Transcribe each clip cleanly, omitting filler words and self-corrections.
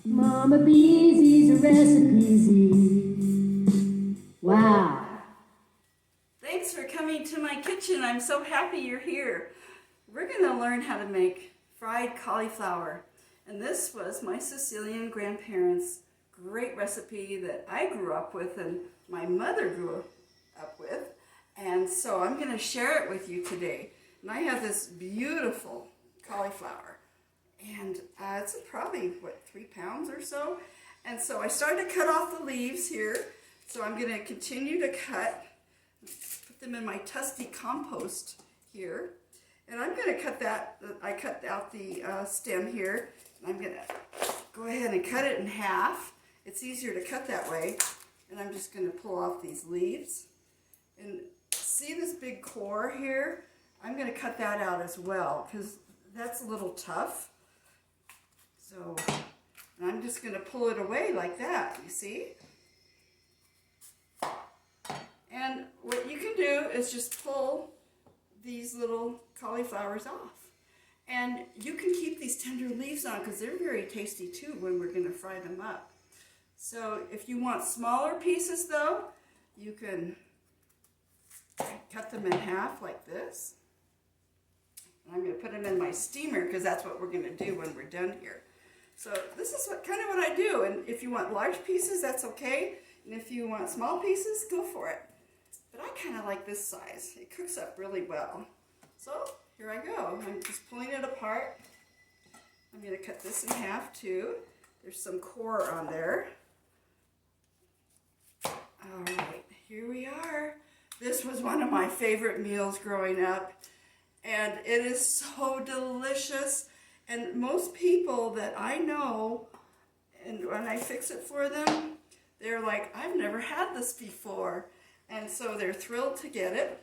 Mama Beezy's recipe. Wow. Thanks for coming to my kitchen. I'm so happy you're here. We're going to learn how to make fried cauliflower. And this was my Sicilian grandparents' great recipe that I grew up with and my mother grew up with. And so I'm going to share it with you today. And I have this beautiful cauliflower. And it's probably, 3 pounds or so. And so I started to cut off the leaves here. So I'm going to continue to cut, put them in my Tusty compost here. And I'm going to cut that, I cut out the stem here. And I'm going to go ahead and cut it in half. It's easier to cut that way. And I'm just going to pull off these leaves. And see this big core here? I'm going to cut that out as well because that's a little tough. So, and I'm just going to pull it away like that, you see? And what you can do is just pull these little cauliflowers off. And you can keep these tender leaves on because they're very tasty too when we're going to fry them up. So if you want smaller pieces though, you can cut them in half like this. And I'm going to put them in my steamer because that's what we're going to do when we're done here. So this is kind of what I do. And if you want large pieces, that's okay. And if you want small pieces, go for it. But I kind of like this size. It cooks up really well. So here I go. I'm just pulling it apart. I'm going to cut this in half too. There's some core on there. All right, here we are. This was one of my favorite meals growing up. And it is so delicious. And most people that I know, and when I fix it for them, they're like, I've never had this before. And so they're thrilled to get it.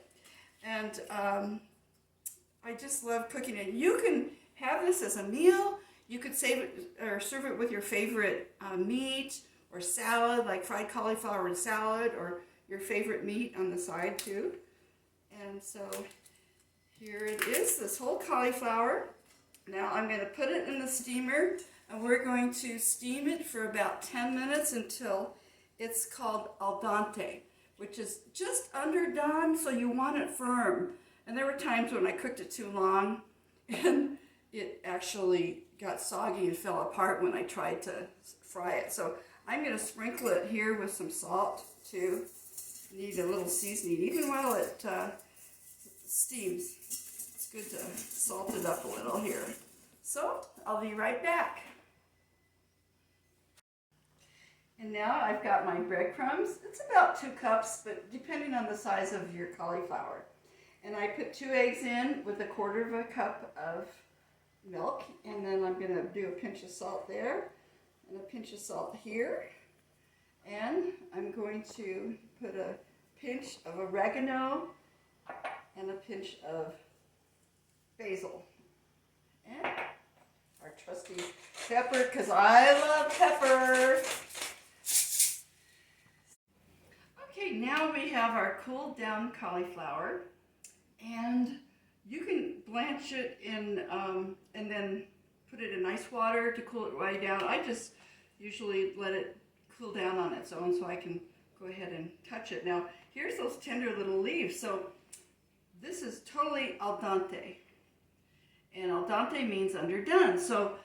And I just love cooking it. You can have this as a meal. You could save it or serve it with your favorite meat or salad, like fried cauliflower and salad, or your favorite meat on the side too. And so here it is, this whole cauliflower. Now I'm going to put it in the steamer and we're going to steam it for about 10 minutes until it's called al dente, which is just underdone, so you want it firm. And there were times when I cooked it too long and it actually got soggy and fell apart when I tried to fry it. So I'm going to sprinkle it here with some salt too. Need a little seasoning even while it steams. It's good to salt it up a little here. So I'll be right back. And now I've got my breadcrumbs. It's about 2 cups, but depending on the size of your cauliflower. And I put 2 eggs in with 1/4 cup of milk. And then I'm going to do a pinch of salt there and a pinch of salt here. And I'm going to put a pinch of oregano and a pinch of basil. And our trusty pepper, because I love pepper. Okay, now we have our cooled down cauliflower. And you can blanch it in and then put it in ice water to cool it way down. I just usually let it cool down on its own so I can go ahead and touch it. Now, here's those tender little leaves. So this is totally al dente. And al dente means underdone. So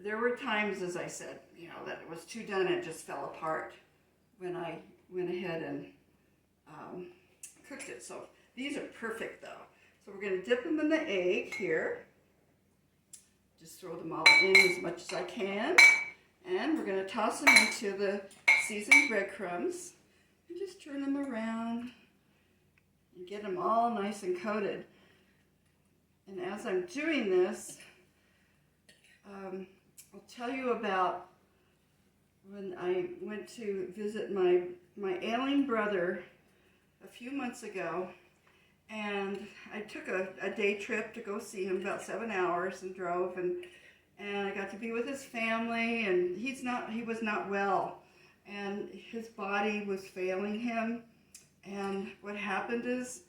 there were times, as I said, that it was too done and it just fell apart when I went ahead and cooked it. So these are perfect though. So we're going to dip them in the egg here. Just throw them all in as much as I can. And we're going to toss them into the seasoned breadcrumbs. And just turn them around and get them all nice and coated. And as I'm doing this, I'll tell you about when I went to visit my ailing brother a few months ago. And I took a day trip to go see him, about 7 hours, and drove, and I got to be with his family, and he was not well, and his body was failing him. And what happened is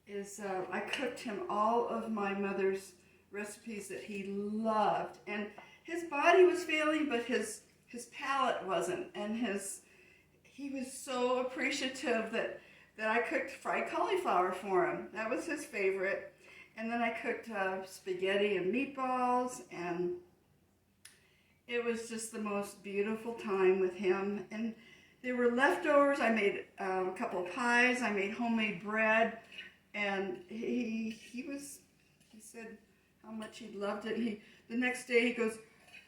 is I cooked him all of my mother's recipes that he loved. And his body was failing, but his palate wasn't. And he was so appreciative that I cooked fried cauliflower for him. That was his favorite. And then I cooked spaghetti and meatballs, and it was just the most beautiful time with him. And there were leftovers. I made a couple of pies. I made homemade bread. And he said how much he loved it. The next day he goes,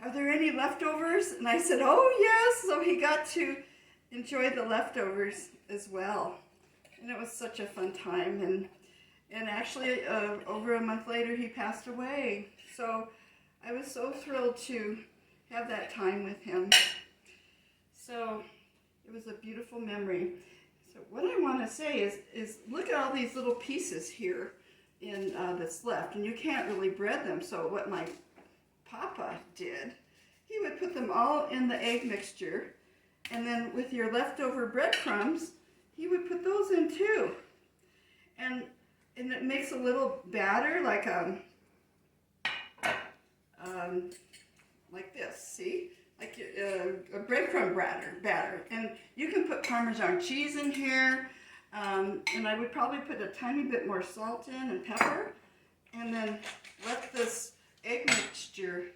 "Are there any leftovers?" And I said, "Oh yes." So he got to enjoy the leftovers as well. And it was such a fun time. And actually over a month later he passed away. So I was so thrilled to have that time with him. So it was a beautiful memory. So what I want to say is look at all these little pieces here that's left, and you can't really bread them. So what my papa did, he would put them all in the egg mixture, and then with your leftover breadcrumbs, he would put those in too. And it makes a little batter like this, see? Like a breadcrumb batter. And you can put Parmesan cheese in here, and I would probably put a tiny bit more salt in and pepper, and then let this egg mixture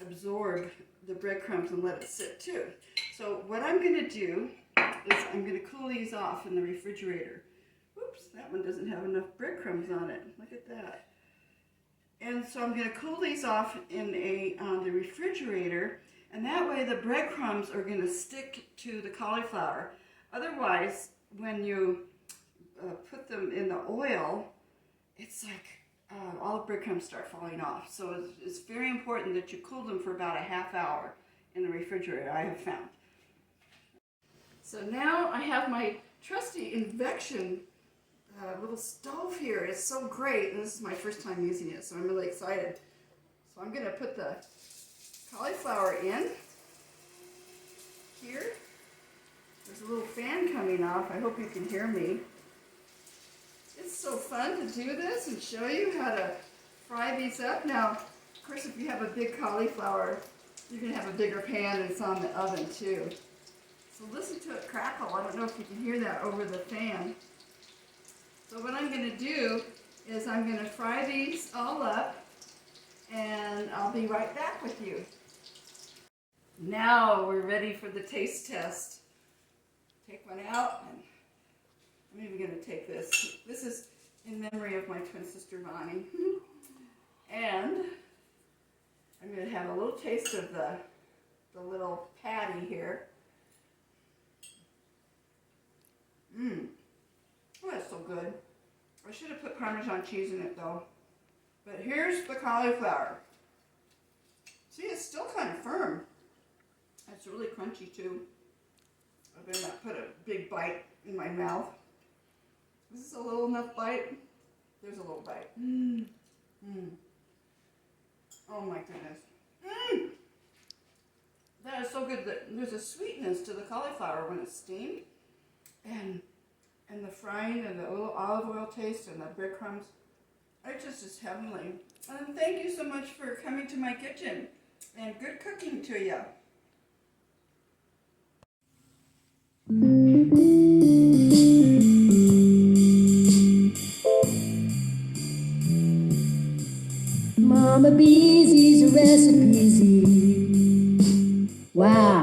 absorb the breadcrumbs and let it sit too. So what I'm going to do is I'm going to cool these off in the refrigerator. Oops, that one doesn't have enough breadcrumbs on it. Look at that. And so I'm going to cool these off in the refrigerator. And that way the breadcrumbs are going to stick to the cauliflower. Otherwise, when you put them in the oil, it's like all the breadcrumbs start falling off. So it's very important that you cool them for about a half hour in the refrigerator, I have found. So now I have my trusty induction little stove here. It's so great. And this is my first time using it, so I'm really excited. So I'm going to put the cauliflower in here. There's a little fan coming off. I hope you can hear me. It's so fun to do this and show you how to fry these up. Now, of course, if you have a big cauliflower, you can have a bigger pan and it's on the oven too. So listen to it crackle. I don't know if you can hear that over the fan. So what I'm going to do is I'm going to fry these all up, and I'll be right back with you. Now we're ready for the taste test. Take one out, and I'm even going to take this. This is in memory of my twin sister Bonnie. And I'm going to have a little taste of the little patty here. Oh, that's so good. I should have put Parmesan cheese in it though. But here's the cauliflower. See, it's still kind of firm. It's really crunchy too. I better not put a big bite in my mouth. Is this a little enough bite? There's a little bite. Oh my goodness. That is so good. There's a sweetness to the cauliflower when it's steamed. And the frying and the little olive oil taste and the breadcrumbs. It just is heavenly. And thank you so much for coming to my kitchen. And good cooking to you. Mama Beezy's a recipe. Wow.